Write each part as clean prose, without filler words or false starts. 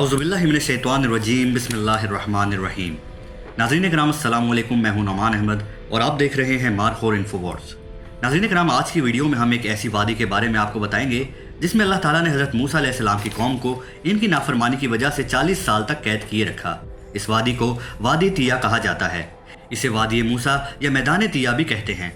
औज़ुबिल्लाहि मिनश्शैतानिर्रजीम बिस्मिल्लाहिर्रहमानिर्रहीम। नाज़रीन किराम अस्सलामु अलैकुम, मैं हूं नौमान अहमद और आप देख रहे हैं मारखोर इन्फोवॉर्स। नाज़रीन किराम, आज की वीडियो में हम एक ऐसी वादी के बारे में आपको बताएंगे जिसमें अल्लाह ताला ने हज़रत मूसा अलैहिस्सलाम की कौम को इनकी नाफरमानी की वजह से 40 साल तक कैद किए रखा। इस वादी को वादी तिया कहा जाता है। इसे वादी मूसा या मैदान तिया भी कहते हैं।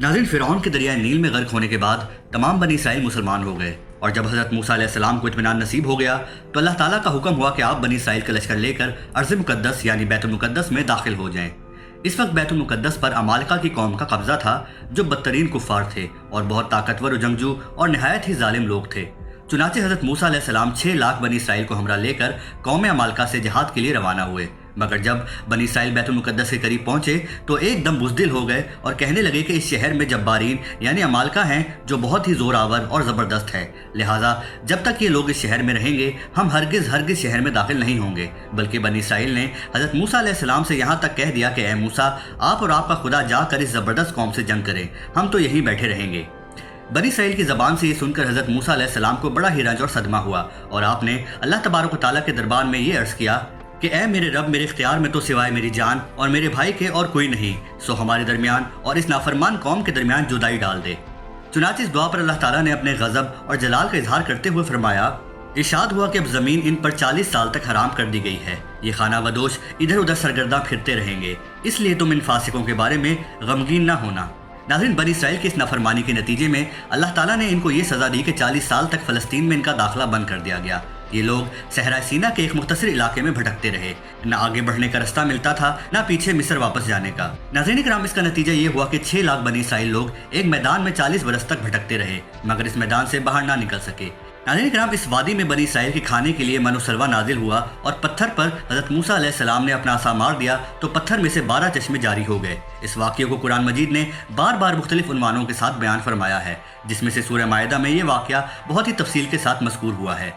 नाज़रीन, फ़िरऔन के दरिया नील में गर्क होने के बाद तमाम बनी इसराइल मुसलमान हो गए और जब हज़रत मूसा अलैहिस्सलाम को इत्मीनान नसीब हो गया तो अल्लाह ताला का हुक्म हुआ कि आप बनी इसराइल का लश्कर लेकर अर्ज़ मुक़द्दस यानी बैतुल मुक़द्दस में दाखिल हो जाएं। इस वक्त बैतुल मुक़द्दस पर अमालिका की कौम का कब्ज़ा था जो बदतरीन कुफ़ार थे और बहुत ताकतवर और जंगजू और नहायत ही जालिम लोग थे। चुनाचे हज़रत मूसा अलैहिस्सलाम 6 लाख बनी इसराइल को हमरा लेकर कौम अमालिका से जिहाद के लिए रवाना हुए। मगर जब बनी इसराइल बैतुल मुक़द्दस के करीब पहुंचे तो एकदम बुज़दिल हो गए और कहने लगे कि इस शहर में जब्बारीन यानी अमालिका हैं जो बहुत ही ज़ोरावर और ज़बरदस्त है, लिहाजा जब तक ये लोग इस शहर में रहेंगे हम हरगिज़ शहर में दाखिल नहीं होंगे। बल्कि बनी इसराइल ने हज़रत मूसा अलैहिस्सलाम से यहाँ तक कह दिया कि ए मूसा, आप और आपका खुदा जाकर इस ज़बरदस्त कौम से जंग करें, हम तो यहीं बैठे रहेंगे। बनी इसराइल की ज़बान से ये सुनकर हज़रत मूसा अलैहिस्सलाम को बड़ा ही रंज और सदमा हुआ और आपने अल्लाह तबारक व तआला के दरबार में ये अर्ज़ किया कि ऐ मेरे रब, मेरे इख्तियार में तो सिवाय मेरी जान और मेरे भाई के और कोई नहीं, सो हमारे दरमियान और इस नाफरमान कौम के दरमियान जुदाई डाल दे। चुनांचे इस दुआ पर अल्लाह ताला ने अपने गज़ब और जलाल का इजहार करते हुए फरमाया, इरशाद हुआ कि अब ज़मीन इन पर 40 साल तक हराम कर दी गई है, ये खाना बदोश इधर उधर सरगर्दा फिरते रहेंगे, इसलिए तुम इन फासिकों के बारे में गमगीन ना होना। नाज़रीन, बनी इसराइल की इस नाफरमानी के नतीजे में अल्लाह ताला ने इनको ये सज़ा दी कि 40 साल तक फ़लस्तीन में इनका दाखिला बंद कर दिया गया। ये लोग सहरा सीना के एक मुख्तसर इलाके में भटकते रहे, न आगे बढ़ने का रास्ता मिलता था न पीछे मिस्र वापस जाने का। नाज़रीन किराम, इसका नतीजा ये हुआ कि 6 लाख बनी इसराइल लोग एक मैदान में 40 बरस तक भटकते रहे मगर इस मैदान से बाहर ना निकल सके। नाज़रीन किराम, इस वादी में बनी इसराइल के खाने के लिए मनो सलवा नाजिल हुआ और पत्थर पर हज़रत मूसा अलैहिस्सलाम ने अपना आसा मार दिया तो पत्थर में से 12 चश्मे जारी हो गए। इस वाक़ये को कुरान मजीद ने बार बार मुख्तलिफ उन्वानों के साथ बयान फरमाया है, जिसमें से सूरह माइदा में ये वाक़या बहुत ही तफसील के साथ मज़कूर हुआ है,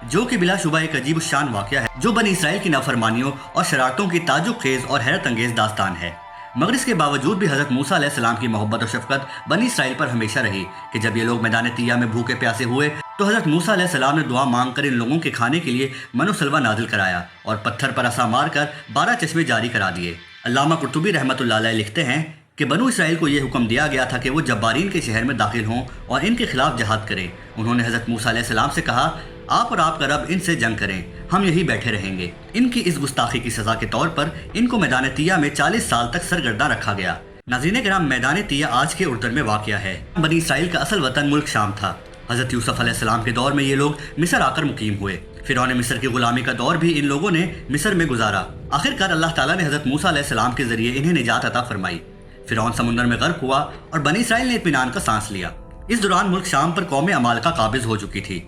जो कि बिलाशुबा एक अजीब शान वाक़या है जो बनी इसराइल की नाफरमानियों और शरारतों की ताजुब खेज़ और हैरत अंगेज़ दास्तान है। मगर इसके बावजूद भी हज़रत मूसा अलैहिस्सलाम की मोहब्बत और शफ़क़त बनी इसराइल पर हमेशा रही कि जब ये लोग मैदान तिया में भूखे प्यासे हुए तो हज़रत मूसा अलैहिस्सलाम ने दुआ मांगकर इन लोगों के खाने के लिए मनो सलवा नाजिल कराया और पत्थर पर असा मारकर 12 चश्मे जारी करा दिए। अल्लामा कुर्तुबी रहमतुल्लाह अलैह लिखते हैं कि बनु इसराइल को यह हुक्म दिया गया था कि वो जब्बारीन के शहर में दाखिल हों और इनके खिलाफ जहाद करें। उन्होंने हज़रत मूसा अलैहिस्सलाम से कहा, आप और आपका रब इनसे जंग करें, हम यही बैठे रहेंगे। इनकी इस गुस्ताखी की सज़ा के तौर पर इनको मैदान तिया में 40 साल तक सरगर्दा रखा गया। नाज़रीन किराम, मैदान तिया आज के उर्दन में वाक़या है। बनी इसराइल का असल वतन मुल्क शाम था। हज़रत यूसुफ अलैहिस्सलाम के दौर में ये लोग मिस्र आकर मुकीम हुए। फ़िरौन मिस्र की गुलामी का दौर भी इन लोगों ने मिस्र में गुजारा। आखिरकार अल्लाह ताला ने हज़रत मूसा अलैहिस्सलाम के ज़रिए इन्हें निजात अता फरमाई। फ़िरौन समुंदर में गर्क हुआ और बनी इसराइल ने इत्मीनान का सांस लिया। इस दौरान मुल्क शाम पर कौम अमालिका काबिज़ हो चुकी थी।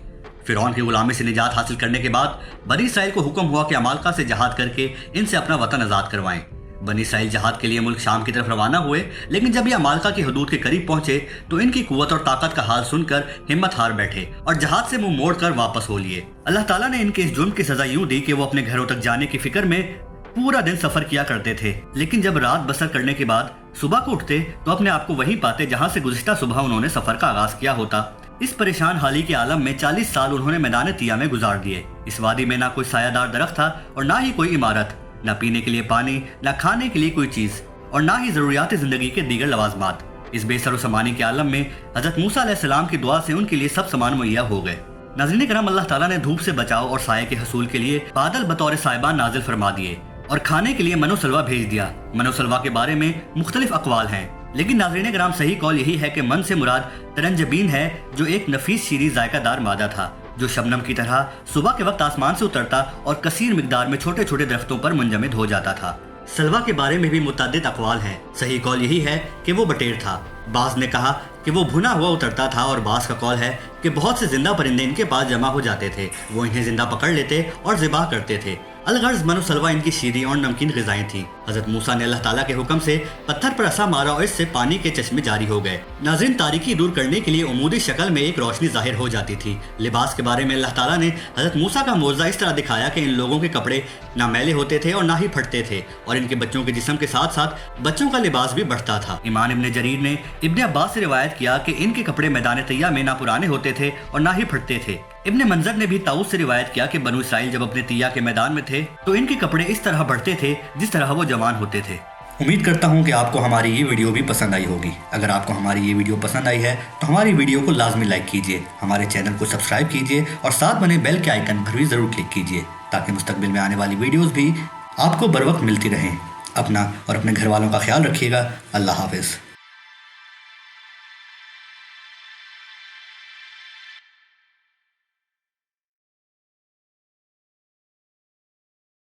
फ़िरौन की गुलामी से निजात हासिल करने के बाद बनी इसराइल को हुक्म हुआ कि अमालिका से जहाद करके इनसे अपना वतन आज़ाद करवाएं। बनी इसराइल जहाद के लिए मुल्क शाम की तरफ रवाना हुए, लेकिन जब ये अमालिका की हदूद के करीब पहुंचे तो इनकी कुव्वत और ताकत का हाल सुनकर हिम्मत हार बैठे और जहाद से मुंह मोड़कर वापस हो लिए। अल्लाह ताला ने इनके इस जुर्म की सज़ा यूं दी कि वो अपने घरों तक जाने की फिक्र में पूरा दिन सफ़र किया करते थे, लेकिन जब रात बसर करने के बाद सुबह को उठते तो अपने आप को वहीं पाते जहाँ से गुज़िश्ता सुबह उन्होंने सफ़र का आगाज़ किया होता। इस परेशान हाली के आलम में 40 साल उन्होंने मैदान तिया में गुजार दिए। इस वादी में ना कोई सायादार दरख्त था और ना ही कोई इमारत, ना पीने के लिए पानी, ना खाने के लिए कोई चीज़ और ना ही ज़रूरियात ज़िंदगी के दीगर लवाजमात। इस बेसर समानी के आलम में हज़रत मूसा अलैहिस्सलाम की दुआ से उनके लिए सब सामान मुहैया हो गए। नाज़रीन करम, अल्लाह ताला ने धूप से बचाव और साये के हसूल के लिए बादल बतौर साहिबान नाजिल फरमा दिए और खाने के लिए मनो सलवा भेज दिया। मनो सलवा के बारे में मुख्तलिफ अकवाल हैं, लेकिन नाज़रीन कराम सही कौल यही है कि मन से मुराद तरंजबीन है, जो एक नफीस शीरी जायकादार मादा था जो शबनम की तरह सुबह के वक्त आसमान से उतरता और कसीर मिकदार में छोटे छोटे दरख्तों पर मुंजमद हो जाता था। सलवा के बारे में भी मुतअद्दिद अकवाल हैं। सही कौल यही है कि वो बटेर था। बाज़ ने कहा कि वो भुना हुआ उतरता था और बाज़ का कौल है कि बहुत से जिंदा परिंदे इनके पास जमा हो जाते थे, वो इन्हें जिंदा पकड़ लेते और ज़िबाह करते थे। अलगर्ज मनो सलवा इनकी शीरी और नमकीन ग़िज़ाएं थीं। हज़रत मूसा ने अल्लाह ताला के हुक्म से पत्थर पर असा मारा और इससे पानी के चश्मे जारी हो गए। नाज़रीन, तारीकी दूर करने के लिए उमूदी शक्ल में एक रोशनी ज़ाहिर हो जाती थी। लिबास के बारे में अल्लाह ताला ने हज़रत मूसा का मोज़ा इस तरह दिखाया कि इन लोगों के कपड़े ना मैले होते थे और ना ही फटते थे और इनके बच्चों के जिस्म के साथ साथ बच्चों का लिबास भी बढ़ता था। इमाम इब्न जरीर ने इब्न अब्बास से रिवायत किया कि इनके कपड़े मैदान तिया में ना पुराने होते थे और ना ही फटते थे। ابن منظر نے بھی طاؤس سے روایت کیا کہ بنو اسرائیل جب اپنے طیہ کے میدان میں تھے تو ان کے کپڑے اس طرح بڑھتے تھے جس طرح وہ جوان ہوتے تھے۔ امید کرتا ہوں کہ آپ کو ہماری یہ ویڈیو بھی پسند آئی ہوگی۔ اگر آپ کو ہماری یہ ویڈیو پسند آئی ہے تو ہماری ویڈیو کو لازمی لائک کیجئے، ہمارے چینل کو سبسکرائب کیجئے اور ساتھ بنے بیل کے آئیکن پر بھی ضرور کلک کیجئے تاکہ مستقبل میں آنے والی ویڈیوز بھی آپ کو بر وقت ملتی رہیں۔ اپنا اور اپنے گھر والوں کا خیال رکھیے گا۔ اللہ حافظ۔